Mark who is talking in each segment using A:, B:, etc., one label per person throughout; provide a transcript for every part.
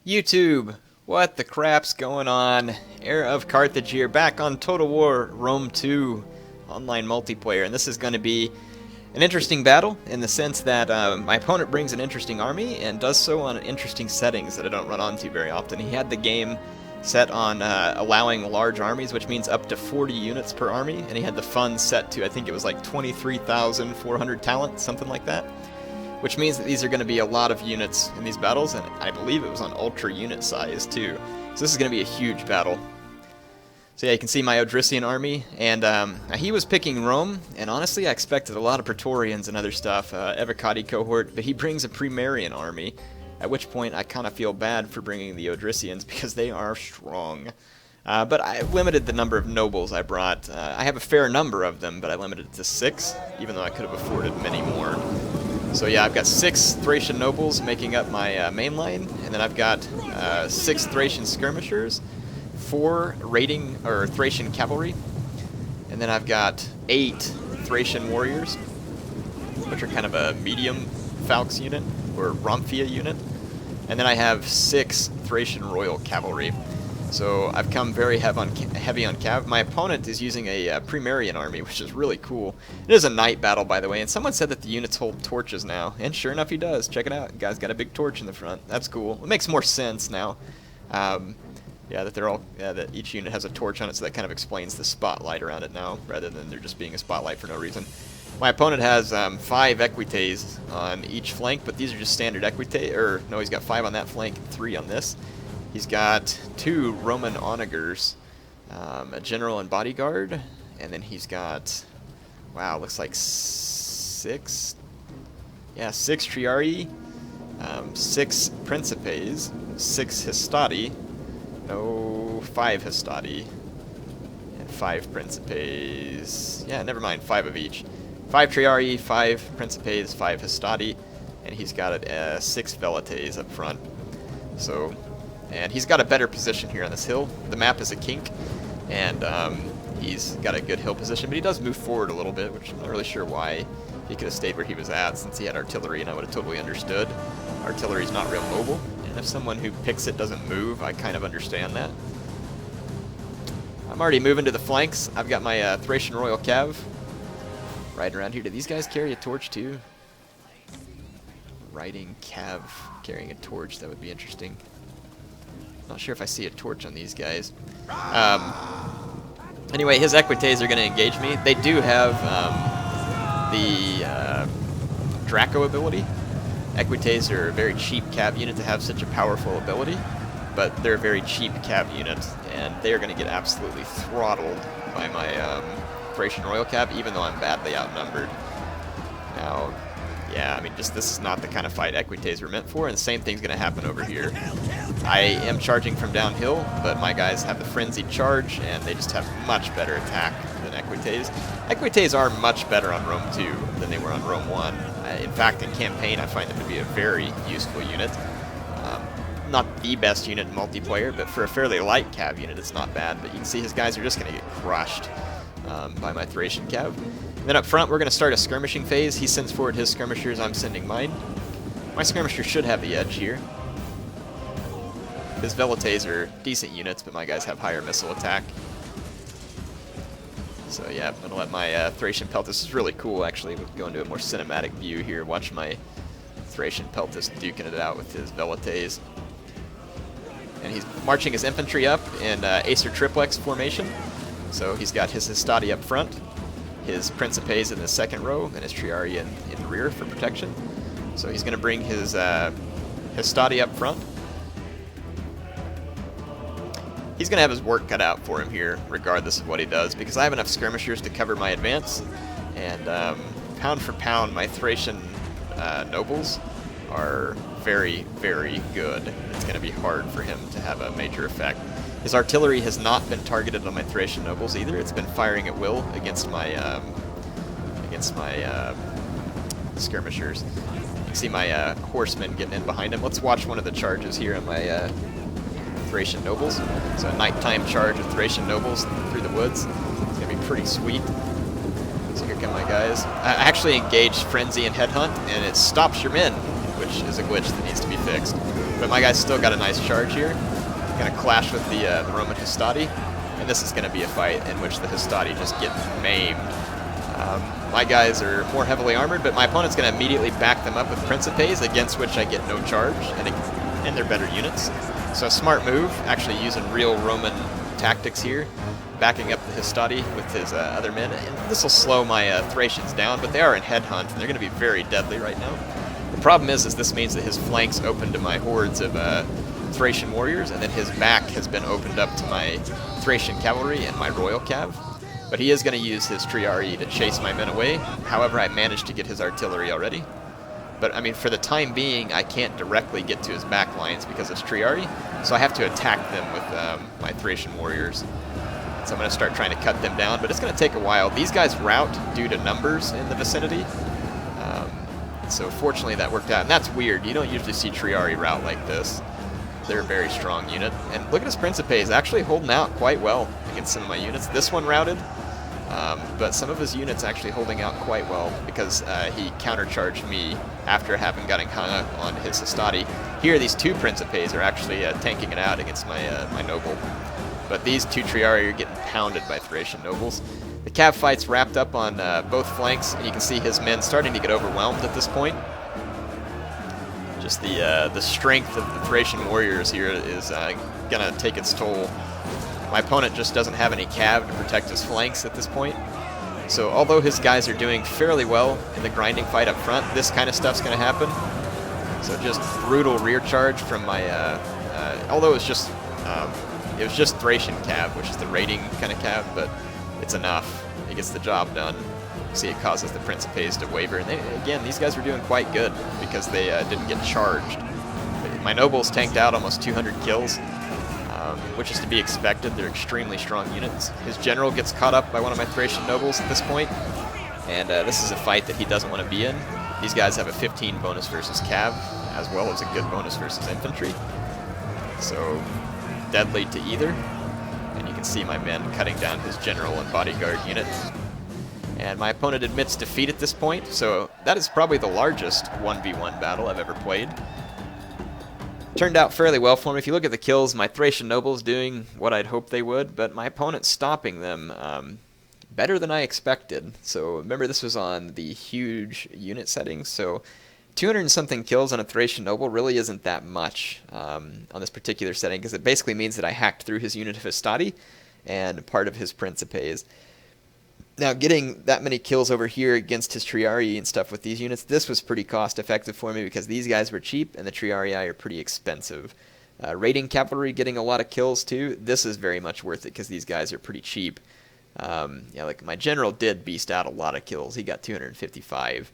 A: YouTube, what the crap's going on? Heir of Carthage here, back on Total War Rome 2 online multiplayer, and this is going to be an interesting battle in the sense that my opponent brings an interesting army and does so on interesting settings that I don't run onto very often. He had the game set on allowing large armies, which means up to 40 units per army, and he had the funds set to, I think it was like 23,400 talent, something like that. Which means that these are going to be a lot of units in these battles, and I believe it was on ultra unit size too. So this is going to be a huge battle. So yeah, you can see my Odrysian army, and he was picking Rome, and honestly I expected a lot of Praetorians and other stuff, Evocati cohort, but he brings a Primarian army, at which point I kind of feel bad for bringing the Odrysians because they are strong. But I limited the number of nobles I brought. I have a fair number of them, but I limited it to 6, even though I could have afforded many more. So yeah, I've got 6 Thracian nobles making up my main line, and then I've got 6 Thracian skirmishers, 4 raiding or Thracian cavalry, and then I've got 8 Thracian warriors, which are kind of a medium Falx unit or Romphia unit, and then I have 6 Thracian royal cavalry. So I've come very heavy on cav. My opponent is using a Primarian army, which is really cool. It is a night battle, by the way, and someone said that the units hold torches now, and sure enough he does. Check it out. The guy's got a big torch in the front. That's cool. It makes more sense now. Yeah, that they're all that each unit has a torch on it, so that kind of explains the spotlight around it now, rather than there just being a spotlight for no reason. My opponent has 5 equites on each flank, but these are just standard equites. Or no, he's got 5 on that flank, 3 on this. He's got 2 Roman onagers, a general and bodyguard, and then he's got, wow, looks like 6, yeah, 6 Triarii, 6 Principes, 6 Hastati, no, 5 Hastati, and 5 Principes, yeah, never mind, 5 of each. 5 Triarii, 5 Principes, 5 Hastati, and he's got 6 Velites up front. So, and he's got a better position here on this hill. The map is a kink, and he's got a good hill position, but he does move forward a little bit, which I'm not really sure why. He could have stayed where he was at since he had artillery, and I would have totally understood. Artillery's not real mobile, and if someone who picks it doesn't move, I kind of understand that. I'm already moving to the flanks. I've got my Thracian Royal Cav riding around here. Do these guys carry a torch too? Riding Cav carrying a torch, that would be interesting. Not sure if I see a torch on these guys. Anyway, his equites are going to engage me. They do have the Draco ability. Equites are a very cheap cav unit to have such a powerful ability, but they're a very cheap cav unit, and they're going to get absolutely throttled by my Thracian Royal Cav, even though I'm badly outnumbered. Now, yeah, I mean, just this is not the kind of fight equites were meant for, and the same thing's going to happen over here. I am charging from downhill, but my guys have the frenzied charge, and they just have much better attack than equites. Equites are much better on Rome 2 than they were on Rome 1. In fact, in campaign, I find them to be a very useful unit. Not the best unit in multiplayer, but for a fairly light cav unit, it's not bad. But you can see his guys are just going to get crushed by my Thracian cav. Then up front, we're going to start a skirmishing phase. He sends forward his skirmishers, I'm sending mine. My skirmishers should have the edge here. His Velites are decent units, but my guys have higher missile attack. So yeah, I'm going to let my Thracian Peltas, this is really cool actually, we'll go into a more cinematic view here, watch my Thracian Peltas duking it out with his Velites. And he's marching his infantry up in Acer Triplex formation. So he's got his Hastati up front, his Principes in the second row, and his Triarii in the rear for protection. So he's going to bring his Hastati up front. He's going to have his work cut out for him here, regardless of what he does, because I have enough skirmishers to cover my advance, and pound for pound, my Thracian nobles are very, very good. It's going to be hard for him to have a major effect. His artillery has not been targeted on my Thracian nobles either. It's been firing at will against my skirmishers. You can see my horsemen getting in behind him. Let's watch one of the charges here on my Thracian nobles. So a nighttime charge of Thracian nobles through the woods. It's going to be pretty sweet. So here come my guys. I actually engaged Frenzy and Headhunt, and it stops your men. which is a glitch that needs to be fixed. But my guy's still got a nice charge here. Gonna clash with the Roman Hastati, and this is gonna be a fight in which the Hastati just get maimed. My guys are more heavily armored, but my opponent's gonna immediately back them up with Principes, against which I get no charge, and they're better units. So a smart move, actually using real Roman tactics here, backing up the Hastati with his other men. And this will slow my Thracians down, but they are in headhunt, and they're going to be very deadly right now. The problem is this means that his flanks open to my hordes of Thracian warriors, and then his back has been opened up to my Thracian cavalry and my royal cav. But he is going to use his Triarii to chase my men away. However, I managed to get his artillery already. But, I mean, for the time being, I can't directly get to his back lines because of Triarii, so I have to attack them with my Thracian warriors. So I'm going to start trying to cut them down, but it's going to take a while. These guys rout due to numbers in the vicinity, so fortunately that worked out. And that's weird. You don't usually see Triarii rout like this. They're a very strong unit. And look at his Principes, actually holding out quite well against some of my units. This one routed. But some of his units actually holding out quite well because he countercharged me after having gotten hung up on his Hastati. Here, these two Principes are actually tanking it out against my noble. But these two Triarii are getting pounded by Thracian nobles. The cav fight's wrapped up on both flanks, and you can see his men starting to get overwhelmed at this point. Just the strength of the Thracian warriors here is going to take its toll. My opponent just doesn't have any cav to protect his flanks at this point. So although his guys are doing fairly well in the grinding fight up front, this kind of stuff's going to happen. So just brutal rear charge from my, although it was just Thracian cav, which is the raiding kind of cav, but it's enough. It gets the job done. See, it causes the Principes to waver. And again, these guys were doing quite good because they didn't get charged. My nobles tanked out almost 200 kills. Which is to be expected. They're extremely strong units. His general gets caught up by one of my Thracian nobles at this point, and this is a fight that he doesn't want to be in. These guys have a 15 bonus versus cav, as well as a good bonus versus infantry. So, deadly to either. And you can see my men cutting down his general and bodyguard unit. And my opponent admits defeat at this point, so that is probably the largest 1v1 battle I've ever played. Turned out fairly well for me. If you look at the kills, my Thracian nobles doing what I'd hoped they would, but my opponent stopping them better than I expected. So remember, this was on the huge unit settings, so 200 and something kills on a Thracian noble really isn't that much on this particular setting, because it basically means that I hacked through his unit of Hastati and part of his Principes. Now, getting that many kills over here against his Triarii and stuff with these units, this was pretty cost-effective for me because these guys were cheap and the Triarii are pretty expensive. Raiding cavalry getting a lot of kills too, this is very much worth it because these guys are pretty cheap. Yeah, like my general did beast out a lot of kills. He got 255.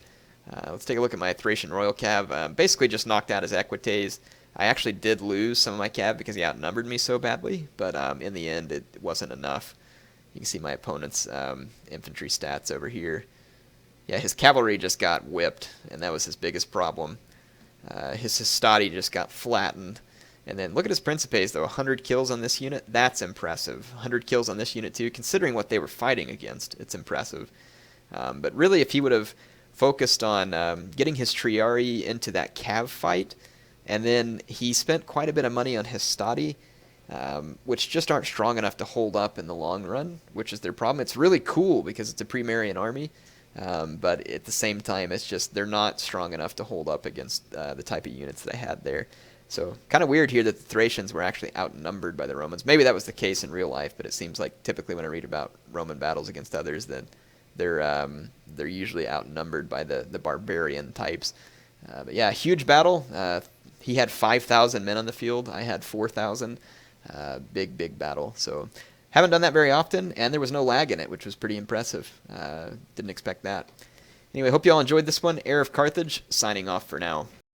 A: Let's take a look at my Thracian royal cav. Basically just knocked out his equites. I actually did lose some of my cav because he outnumbered me so badly, but in the end it wasn't enough. You can see my opponent's infantry stats over here. Yeah, his cavalry just got whipped, and that was his biggest problem. His Hastati just got flattened. And then look at his Principes, though. 100 kills on this unit. That's impressive. 100 kills on this unit, too. Considering what they were fighting against, it's impressive. But really, if he would have focused on getting his Triarii into that cav fight, and then he spent quite a bit of money on his Hastati, which just aren't strong enough to hold up in the long run, which is their problem. It's really cool because it's a pre-Marian army, but at the same time, it's just they're not strong enough to hold up against the type of units that I had there. So kind of weird here that the Thracians were actually outnumbered by the Romans. Maybe that was the case in real life, but it seems like typically when I read about Roman battles against others, that they're usually outnumbered by the barbarian types. But yeah, huge battle. He had 5,000 men on the field. I had 4,000. Big battle. So haven't done that very often, and there was no lag in it, which was pretty impressive. Didn't expect that. Anyway, hope you all enjoyed this one. HeirofCarthage signing off for now.